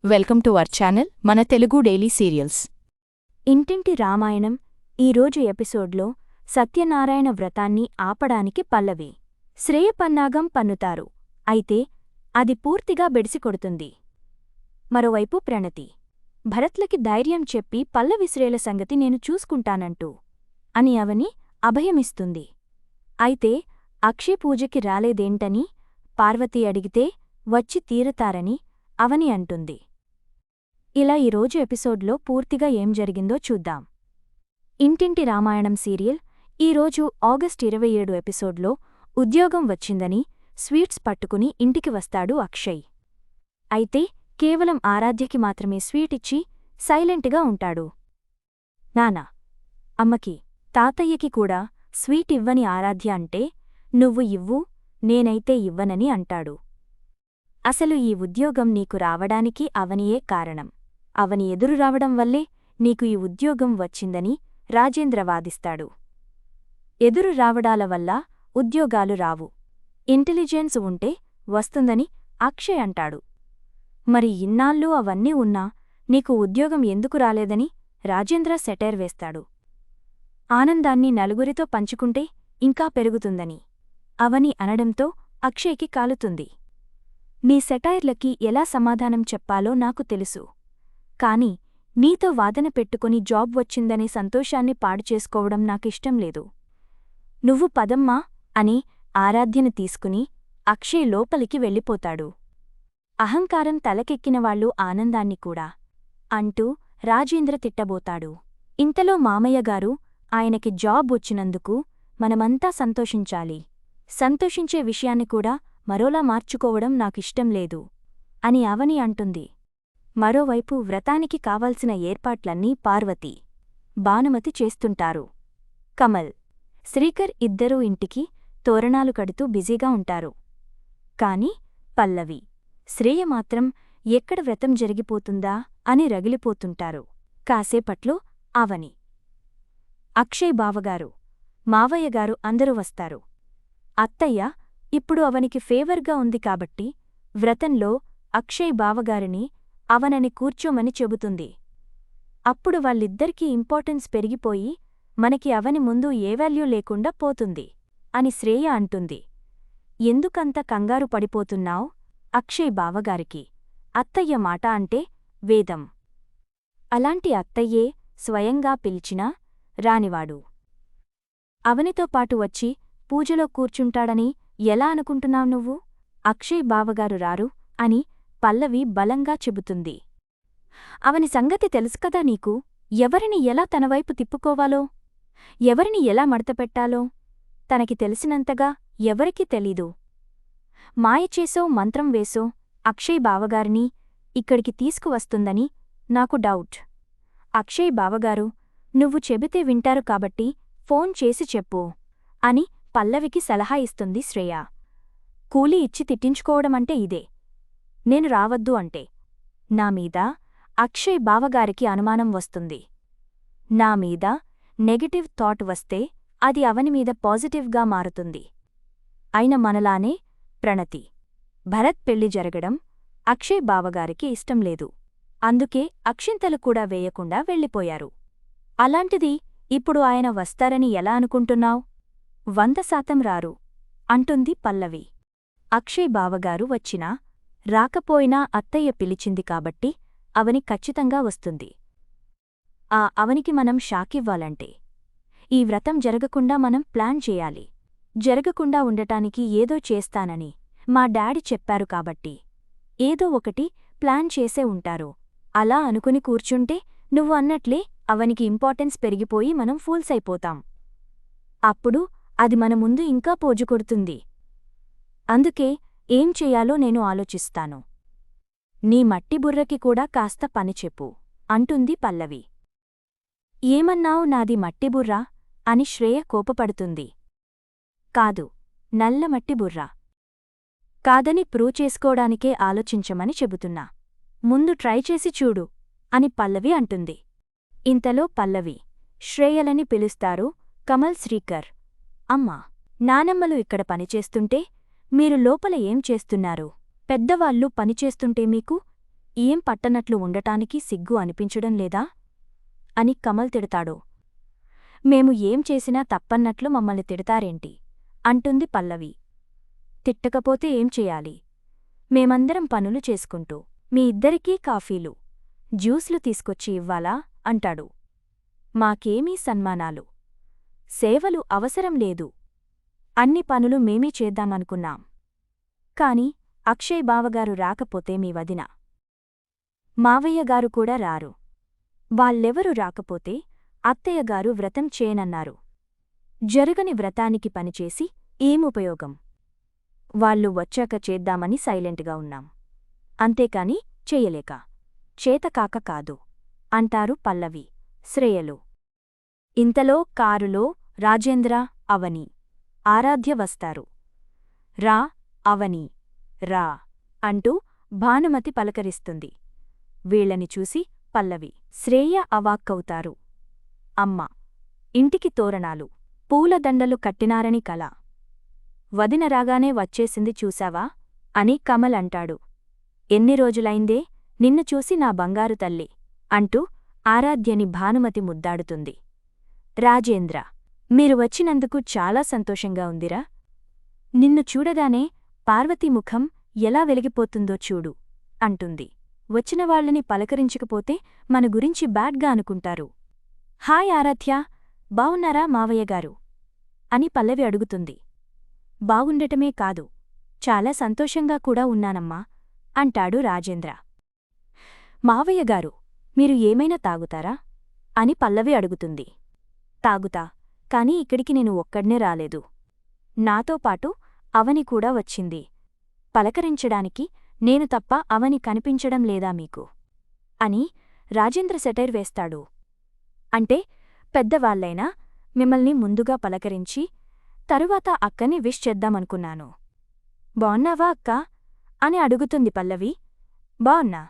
Welcome to our channel మన Telugu daily serials. ఇంటింటి రామాయణం ఈరోజు ఎపిసోడ్లో సత్యనారాయణ వ్రతాన్ని ఆపడానికి పల్లవి శ్రేయపన్నాగం పన్నుతారు. అయితే అది పూర్తిగా బెడిసికొడుతుంది. మరోవైపు ప్రణతి భరత్లకి ధైర్యం చెప్పి పల్లవి శ్రేయల సంగతి నేను చూసుకుంటానంటూ అని అవని అభయమిస్తుంది. అయితే అక్షయ్ పూజకి రాలేదేంటని పార్వతి అడిగితే వచ్చి తీరతారని అవని అంటుంది. ఇలా ఈరోజు ఎపిసోడ్లో పూర్తిగా ఏం జరిగిందో చూద్దాం. ఇంటింటి రామాయణం సీరియల్ ఈరోజు ఆగస్ట్ 27 ఎపిసోడ్లో ఉద్యోగం వచ్చిందని స్వీట్స్ పట్టుకుని ఇంటికి వస్తాడు అక్షయ్. అయితే కేవలం ఆరాధ్యకి మాత్రమే స్వీట్ ఇచ్చి సైలెంట్గా ఉంటాడు. నానా, అమ్మకి, తాతయ్యకి కూడా స్వీట్ ఇవ్వని ఆరాధ్య అంటే నువ్వు ఇవ్వు, నేనైతే ఇవ్వనని అంటాడు. అసలు ఈ ఉద్యోగం నీకు రావడానికి అవనియే కారణం. అవని ఎదురు రావడం వల్లే నీకు ఈ ఉద్యోగం వచ్చిందని రాజేంద్ర వాదిస్తాడు. ఎదురు రావడాల వల్ల ఉద్యోగాలు రావు, ఇంటెలిజెన్స్ ఉంటే వస్తుందని అక్షయ్ అంటాడు. మరి ఇన్నాళ్ళు అవన్నీ ఉన్నా నీకు ఉద్యోగం ఎందుకు రాలేదని రాజేంద్ర సెటైర్ వేస్తాడు. ఆనందాన్ని నలుగురితో పంచుకుంటే ఇంకా పెరుగుతుందని అవని అనడంతో అక్షయ్కి కాలుతుంది. నీ సెటైర్లకి ఎలా సమాధానం చెప్పాలో నాకు తెలుసు, కాని నీతో వాదన పెట్టుకుని జాబ్ వచ్చిందనే సంతోషాన్ని పాడుచేసుకోవడం నాకిష్టం లేదు. నువ్వు పదమ్మా అని ఆరాధ్యను తీసుకుని అక్షయ్ లోపలికి వెళ్ళిపోతాడు. అహంకారం తలకెక్కినవాళ్లు ఆనందాన్ని కూడా అంటూ రాజేంద్ర తిట్టబోతాడు. ఇంతలో మామయ్యగారు ఆయనకి జాబ్ వచ్చినందుకు మనమంతా సంతోషించాలి, సంతోషించే విషయాన్ని కూడా మరోలా మార్చుకోవడం నాకిష్టం లేదు అని అవని అంటుంది. మరోవైపు వ్రతానికి కావాల్సిన ఏర్పాట్లన్నీ పార్వతి, భానుమతి చేస్తుంటారు. కమల్, శ్రీకర్ ఇద్దరూ ఇంటికి తోరణాలు కడుతూ బిజీగా ఉంటారు. కాని పల్లవి, శ్రేయ మాత్రం ఎక్కడ వ్రతం జరిగిపోతుందా అని రగిలిపోతుంటారు. కాసేపట్లో అవని, అక్షయ్ బావగారు, మావయ్యగారు అందరూ వస్తారు. అత్తయ్య ఇప్పుడు అవనికి ఫేవర్గా ఉంది కాబట్టి వ్రతంలో అక్షయ్ బావగారిని అవనని కూర్చోమని చెబుతుంది. అప్పుడు వాళ్ళిద్దరికీ ఇంపార్టెన్స్ పెరిగిపోయి మనకి అవని ముందు ఏ వాల్యూ లేకుండా పోతుంది అని శ్రేయ అంటుంది. ఎందుకంత కంగారు పడిపోతున్నావ్? అక్షయ్ బావగారికి అత్తయ్య మాట అంటే వేదం. అలాంటి అత్తయ్యే స్వయంగా పిలిచినా రానివాడు అవనితో పాటు వచ్చి పూజలో కూర్చుంటాడని ఎలా అనుకుంటున్నావు నువ్వు? అక్షయ్ బావగారు రారు అని పల్లవి బలంగా చెబుతుంది. అవని సంగతి తెలుసుకదా నీకు? ఎవరిని ఎలా తనవైపు తిప్పుకోవాలో, ఎవరిని ఎలా మడతపెట్టాలో తనకి తెలిసినంతగా ఎవరికీ తెలీదు. మాయచేసో మంత్రం వేసో అక్షయ్ బావగారిని ఇక్కడికి తీసుకువస్తుందని నాకు డౌట్. అక్షయ్ బావగారు నువ్వు చెబితే వింటారు కాబట్టి ఫోన్ చేసి చెప్పు అని పల్లవికి సలహా ఇస్తుంది శ్రేయ. కూలీ ఇచ్చి తిట్టించుకోవడమంటే ఇదే. నేను రావద్దు అంటే నా మీద అక్షయ్ బావగారికి అనుమానం వస్తుంది. నా మీద నెగటివ్ థాట్ వస్తే అది అవనిమీద పాజిటివ్గా మారుతుంది. అయిన మనలానే ప్రణతి, భరత్ పెళ్లి జరగడం అక్షయ్ బావగారికి ఇష్టం లేదు. అందుకే అక్షింతలు కూడా వేయకుండా వెళ్ళిపోయారు. అలాంటిది ఇప్పుడు ఆయన వస్తారని ఎలా అనుకుంటున్నావ్? 100% రారు అంటుంది పల్లవి. అక్షయ్ బావగారు వచ్చినా రాకపోయినా అత్తయ్య పిలిచింది కాబట్టి అవని ఖచ్చితంగా వస్తుంది. ఆ అవనికి మనం షాకివ్వాలంటే ఈ వ్రతం జరగకుండా మనం ప్లాన్ చేయాలి. జరగకుండా ఉండటానికి ఏదో చేస్తానని మా డాడీ చెప్పారు కాబట్టి ఏదో ఒకటి ప్లాన్ చేసే ఉంటారు. అలా అనుకుని కూర్చుంటే నువ్వు అన్నట్లే అవనికి ఇంపార్టెన్స్ పెరిగిపోయి మనం ఫూల్సైపోతాం. అప్పుడు అది మన ముందు ఇంకా పోజుకొడుతుంది. అందుకే ఏం చెయ్యాలో నేను ఆలోచిస్తాను. నీ మట్టి బుర్రకి కూడా కాస్త పనిచెప్పు అంటుంది పల్లవి. ఏమన్నావు? నాది మట్టిబుర్రా అని శ్రేయ కోపపడుతుంది. కాదు, నల్ల మట్టిబుర్రా. కాదని ప్రూవ్ చేసుకోడానికే ఆలోచించమని చెబుతున్నా. ముందు ట్రై చేసి చూడు అని పల్లవి అంటుంది. ఇంతలో పల్లవి, శ్రేయలని పిలుస్తారు కమల్, శ్రీకర్. అమ్మా, నానమ్మలు ఇక్కడ పనిచేస్తుంటే మీరు లోపల ఏం చేస్తున్నారు? పెద్దవాళ్ళు పనిచేస్తుంటే మీకు ఏం పట్టనట్లు ఉండటానికి సిగ్గు అనిపించడం లేదా అని కమల్ తిడతాడు. మేము ఏం చేసినా తప్పన్నట్లు మమ్మల్ని తిడతారేంటి అంటుంది పల్లవి. తిట్టకపోతే ఏం చెయ్యాలి? మేమందరం పనులు చేసుకుంటూ మీ ఇద్దరికీ కాఫీలు, జ్యూస్లు తీసుకొచ్చి ఇవ్వాలా అంటాడు. మాకేమీ సన్మానాలు, సేవలు అవసరం లేదు. అన్ని పనులు మేమే చేద్దామనుకున్నాం. కాని అక్షయ్ బావగారు రాకపోతే మీ వదిన, మావయ్యగారు కూడా రారు. వాళ్ళెవరు రాకపోతే అత్తయ్యగారు వ్రతం చేయనన్నారు. జరగని వ్రతానికి పనిచేసి ఏముపయోగం? వాళ్ళు వచ్చాక చేద్దామని సైలెంట్గా ఉన్నాం. అంతేకాని చెయ్యలేక, చేతకాక కాదు అంటారు పల్లవి, శ్రేయలు. ఇంతలో కారులో రాజేంద్ర, అవని, ఆరాధ్య వస్తారు. రా అవని, రా అంటూ భానుమతి పలకరిస్తుంది. వీళ్ళని చూసి పల్లవి, శ్రేయ అవాక్కవుతారు. అమ్మ, ఇంటికి తోరణాలు, పూలదండలు కట్టినారని కల. వదిన రాగానే వచ్చేసింది చూశావా అని కమల్ అంటాడు. ఎన్ని రోజులైందే నిన్ను చూసి నా బంగారు తల్లి అంటూ ఆరాధ్యని భానుమతి ముద్దాడుతుంది. రాజేంద్ర, మీరు వచ్చినందుకు చాలా సంతోషంగా ఉందిరా. నిన్ను చూడగానే పార్వతీ ముఖం ఎలా వెలిగిపోతుందో చూడు అంటుంది. వచ్చినవాళ్లని పలకరించకపోతే మన గురించి బ్యాడ్గా అనుకుంటారు. హాయ్ ఆరాధ్య, బావున్నారా మావయ్యగారు అని పల్లవి అడుగుతుంది. బాగుండటమే కాదు, చాలా సంతోషంగా కూడా ఉన్నానమ్మా అంటాడు రాజేంద్ర. మావయ్యగారు, మీరు ఏమైనా తాగుతారా అని పల్లవి అడుగుతుంది. తాగుతా, కాని ఇక్కడికి నేను ఒక్కడ్నే రాలేదు. నాతో పాటు అవని కూడా వచ్చింది. పలకరించడానికి నేను తప్ప అవని కనిపించడం లేదా మీకు అని రాజేంద్ర సెటైర్ వేస్తాడు. అంటే పెద్దవాళ్లైనా మిమ్మల్ని ముందుగా పలకరించి తరువాత అక్కని విష్ చేద్దామనుకున్నాను. బావున్నావా అక్కా అని అడుగుతుంది పల్లవి. బావున్నా.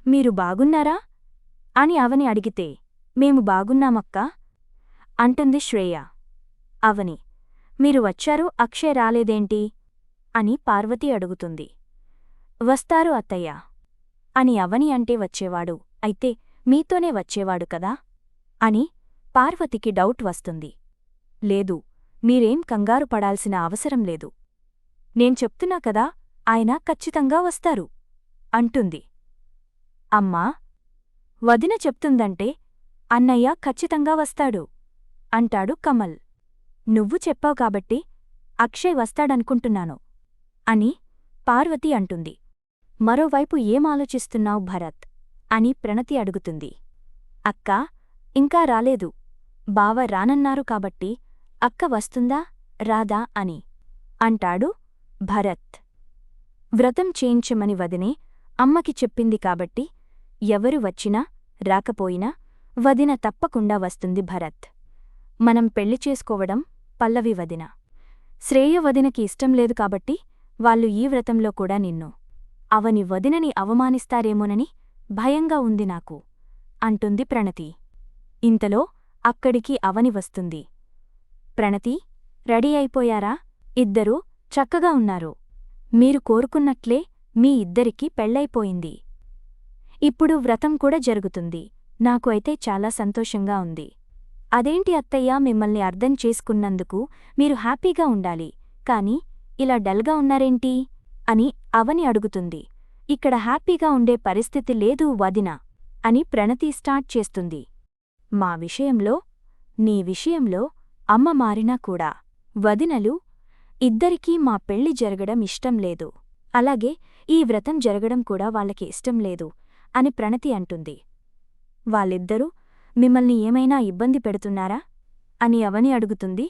మీరు బాగున్నారా అని అవని అడిగితే మేము బాగున్నామక్కా అంటుంది శ్రేయ. అవని, మీరు వచ్చారు, అక్షయ్ రాలేదేంటి అని పార్వతి అడుగుతుంది. వస్తారు అత్తయ్య అని అవని అంటే వచ్చేవాడు అయితే మీతోనే వచ్చేవాడు కదా అని పార్వతికి డౌట్ వస్తుంది. లేదు, మీరేం కంగారు పడాల్సిన అవసరం లేదు. నేను చెప్తున్నా కదా, ఆయన ఖచ్చితంగా వస్తారు అంటుంది. అమ్మా, వదిన చెప్తుందంటే అన్నయ్య ఖచ్చితంగా వస్తాడు అంటాడు కమల్. నువ్వు చెప్పావు కాబట్టి అక్షయ్ వస్తాడనుకుంటున్నాను అని పార్వతి అంటుంది. మరోవైపు ఏం ఆలోచిస్తున్నావు భరత్ అని ప్రణతి అడుగుతుంది. అక్కా, ఇంకా రాలేదు. బావ రానన్నారు కాబట్టి అక్క వస్తుందా రాదా అని అంటాడు భరత్. వ్రతం చేయించమని వదినే అమ్మకి చెప్పింది కాబట్టి ఎవరు వచ్చినా రాకపోయినా వదిన తప్పకుండా వస్తుంది భరత్. మనం పెళ్లి చేసుకోవడం పల్లవి వదిన, శ్రేయ వదినకి ఇష్టం లేదు కాబట్టి వాళ్ళు ఈ వ్రతంలో కూడా నిన్ను, అవని వదినని అవమానిస్తారేమోనని భయంగా ఉంది నాకు అంటుంది ప్రణతి. ఇంతలో అక్కడికి అవని వస్తుంది. ప్రణతి, రెడీ అయిపోయారా? ఇద్దరూ చక్కగా ఉన్నారు. మీరు కోరుకున్నట్లే మీ ఇద్దరికీ పెళ్ళైపోయింది. ఇప్పుడు వ్రతం కూడా జరుగుతుంది. నాకు అయితే చాలా సంతోషంగా ఉంది. అదేంటి అత్తయ్య, మిమ్మల్ని అర్థం చేసుకున్నందుకు మీరు హ్యాపీగా ఉండాలి, కాని ఇలా డల్గా ఉన్నారేంటి అని అవని అడుగుతుంది. ఇక్కడ హ్యాపీగా ఉండే పరిస్థితి లేదు వదినా అని ప్రణతి స్టార్ట్ చేస్తుంది. మా విషయంలో, నీ విషయంలో అమ్మ మారినా కూడా వదినలు ఇద్దరికీ మా పెళ్లి జరగడం ఇష్టం లేదు. అలాగే ఈ వ్రతం జరగడం కూడా వాళ్ళకి ఇష్టం లేదు అని ప్రణతి అంటుంది. వాళ్ళిద్దరూ మిమ్మల్ని ఏమైనా ఇబ్బంది పెడుతున్నారా అని అవని అడుగుతుంది.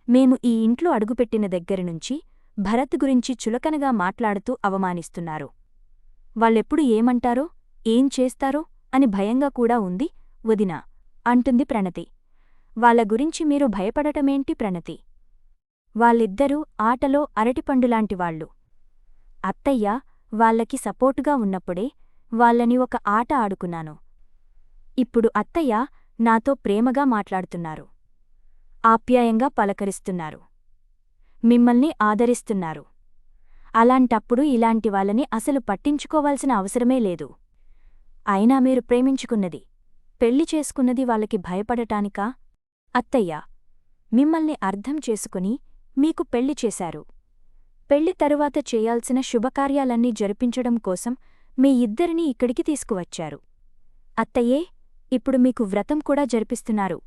మేము ఈ ఇంట్లో అడుగుపెట్టిన దగ్గరనుంచి భరత్ గురించి చులకనగా మాట్లాడుతూ అవమానిస్తున్నారు. వాళ్ళెప్పుడు ఏమంటారో ఏం చేస్తారో అని భయంగా కూడా ఉంది వదినా అంటుంది ప్రణతి. వాళ్ళ గురించి మీరు భయపడటమేంటి ప్రణతి? వాళ్ళిద్దరూ ఆటలో అరటిపండులాంటివాళ్లు. అత్తయ్య వాళ్ళకి సపోర్టుగా ఉన్నప్పుడే వాళ్ళని ఒక ఆట ఆడుకున్నాను. ఇప్పుడు అత్తయ్య నాతో ప్రేమగా మాట్లాడుతున్నారు, ఆప్యాయంగా పలకరిస్తున్నారు, మిమ్మల్ని ఆదరిస్తున్నారు. అలాంటప్పుడు ఇలాంటి వాళ్ళని అసలు పట్టించుకోవాల్సిన అవసరమే లేదు. అయినా మీరు ప్రేమించుకున్నది, పెళ్లి చేసుకున్నది వాళ్ళకి భయపడటానికా? అత్తయ్య, మిమ్మల్ని అర్థం చేసుకుని మీకు పెళ్లి చేశారు. పెళ్లి తరువాత చేయాల్సిన శుభకార్యాలన్నీ జరిపించడం కోసం మీ ఇద్దరినీ ఇక్కడికి తీసుకువచ్చారు. అత్తయ్యే, ఇప్పుడు మీకు వ్రతం కూడా జరిపిస్తున్నారు.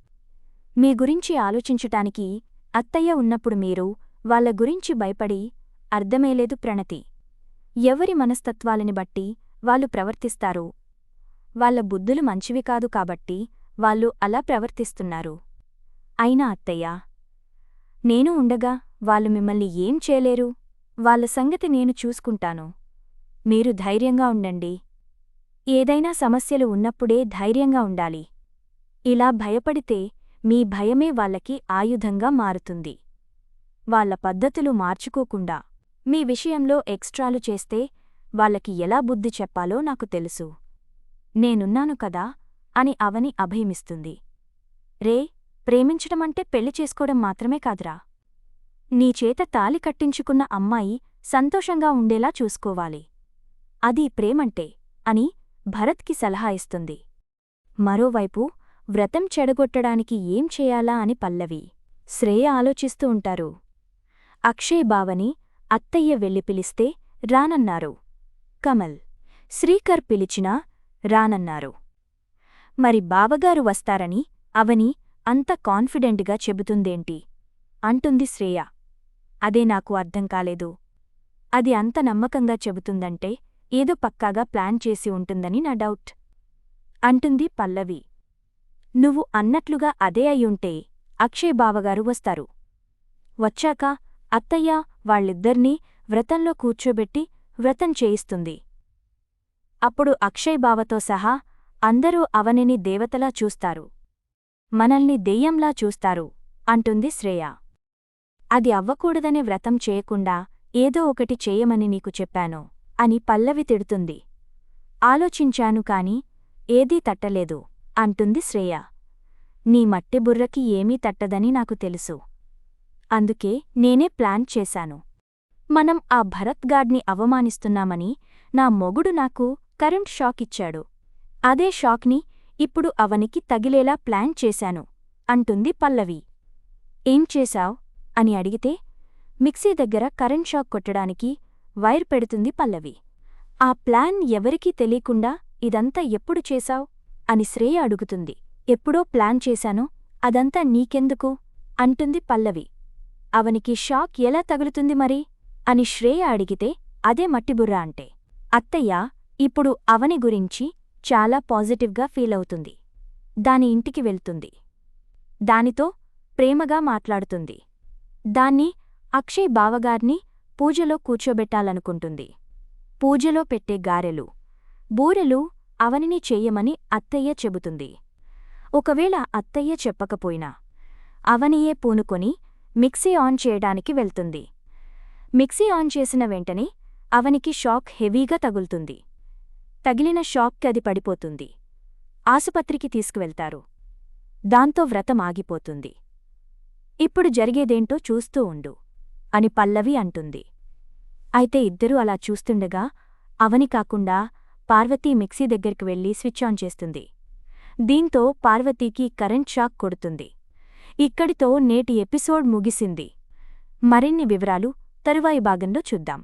మీ గురించి ఆలోచించటానికి అత్తయ్య ఉన్నప్పుడు మీరు వాళ్ళ గురించి భయపడి అర్థమేలేదు ప్రణతి. ఎవరి మనస్తత్వాలని బట్టి వాళ్ళు ప్రవర్తిస్తారు. వాళ్ళ బుద్ధులు మంచివి కాదు కాబట్టి వాళ్ళు అలా ప్రవర్తిస్తున్నారు. అయినా అత్తయ్య, నేను ఉండగా వాళ్ళు మిమ్మల్ని ఏం చేయలేరు. వాళ్ళ సంగతి నేను చూసుకుంటాను. మీరు ధైర్యంగా ఉండండి. ఏదైనా సమస్యలు ఉన్నప్పుడే ధైర్యంగా ఉండాలి. ఇలా భయపడితే మీ భయమే వాళ్ళకి ఆయుధంగా మారుతుంది. వాళ్ళ పద్ధతులు మార్చుకోకుండా మీ విషయంలో ఎక్స్ట్రాలు చేస్తే వాళ్ళకి ఎలా బుద్ధి చెప్పాలో నాకు తెలుసు. నేనున్నాను కదా అని అవని అభయమిస్తుంది. రే, ప్రేమించడమంటే పెళ్లి చేసుకోవడం మాత్రమే కాదురా. నీచేత తాలి కట్టించుకున్న అమ్మాయి సంతోషంగా ఉండేలా చూసుకోవాలి. అది ప్రేమంటే అని భరత్కి సలహా ఇస్తుంది. మరోవైపు వ్రతం చెడగొట్టడానికి ఏం చేయాలా అని పల్లవి, శ్రేయ ఆలోచిస్తూ ఉంటారు. అక్షయ్ బావని అత్తయ్య వెళ్ళి పిలిస్తే రానన్నారు. కమల్, శ్రీకర్ పిలిచినా రానన్నారు. మరి బావగారు వస్తారని అవని అంత కాన్ఫిడెంట్గా చెబుతుందేంటి అంటుంది శ్రేయ. అదే నాకు అర్థం కాలేదు. అది అంత నమ్మకంగా చెబుతుందంటే ఏదో పక్కాగా ప్లాన్ చేసి ఉంటుందని నా డౌట్ అంటుంది పల్లవి. నువ్వు అన్నట్లుగా అదే అయ్యుంటే అక్షయ్ బావగారు వస్తారు. వచ్చాక అత్తయ్య వాళ్ళిద్దర్నీ వ్రతంలో కూర్చోబెట్టి వ్రతం చేయిస్తుంది. అప్పుడు అక్షయ్ బావతో సహా అందరూ అవనిని దేవతలా చూస్తారు. మనల్ని దెయ్యంలా చూస్తారు అంటుంది శ్రేయ. అది అవ్వకూడదనే వ్రతం చేయకుండా ఏదో ఒకటి చేయమని నీకు చెప్పాను అని పల్లవి తిడుతుంది. ఆలోచించాను కాని ఏదీ తట్టలేదు అంటుంది శ్రేయ. నీ మట్టి బుర్రకి ఏమీ తట్టదని నాకు తెలుసు. అందుకే నేనే ప్లాన్ చేశాను. మనం ఆ భరత్గాడ్ని అవమానిస్తున్నామని నా మొగుడు నాకు కరెంట్ షాక్ ఇచ్చాడు. అదే షాక్ని ఇప్పుడు అవనికి తగిలేలా ప్లాన్ చేశాను అంటుంది పల్లవి. ఏం చేశావ్ అని అడిగితే మిక్సీ దగ్గర కరెంట్ షాక్ కొట్టడానికి వైర్ పెడుతుంది పల్లవి. ఆ ప్లాన్ ఎవరికీ తెలీకుండా ఇదంతా ఎప్పుడు చేశావ్ అని శ్రేయ అడుగుతుంది. ఎప్పుడో ప్లాన్ చేశాను, అదంతా నీకెందుకు అంటుంది పల్లవి. అవనికి షాక్ ఎలా తగులుతుంది మరి అని శ్రేయ అడిగితే అదే మట్టిబుర్ర అంటే. అత్తయ్య ఇప్పుడు అవని గురించి చాలా పాజిటివ్గా ఫీలవుతుంది. దాని ఇంటికి వెళ్తుంది. దానితో ప్రేమగా మాట్లాడుతుంది. దాన్ని అక్షయ్ బావగార్ని పూజలో కూర్చోబెట్టాలనుకుంటుంది. పూజలో పెట్టే గారెలు, బూరెలు అవనిని చెయ్యమని అత్తయ్య చెబుతుంది. ఒకవేళ అత్తయ్య చెప్పకపోయినా అవనియే పూనుకొని మిక్సీ ఆన్ చేయడానికి వెళ్తుంది. మిక్సీ ఆన్ చేసిన వెంటనే అవనికి షాక్ హెవీగా తగులుతుంది. తగిలిన షాక్కి అది పడిపోతుంది. ఆసుపత్రికి తీసుకువెళ్తారు. దాంతో వ్రతం ఆగిపోతుంది. ఇప్పుడు జరిగేదేంటో చూస్తూ ఉండు అని పల్లవి అంటుంది. అయితే ఇద్దరూ అలా చూస్తుండగా అవని కాకుండా పార్వతీ మిక్సీ దగ్గరికి వెళ్లి స్విచ్ ఆన్ చేస్తుంది. దీంతో పార్వతీకి కరెంట్ షాక్ కొడుతుంది. ఇక్కడితో నేటి ఎపిసోడ్ ముగిసింది. మరిన్ని వివరాలు తరువాయి భాగంలో చూద్దాం.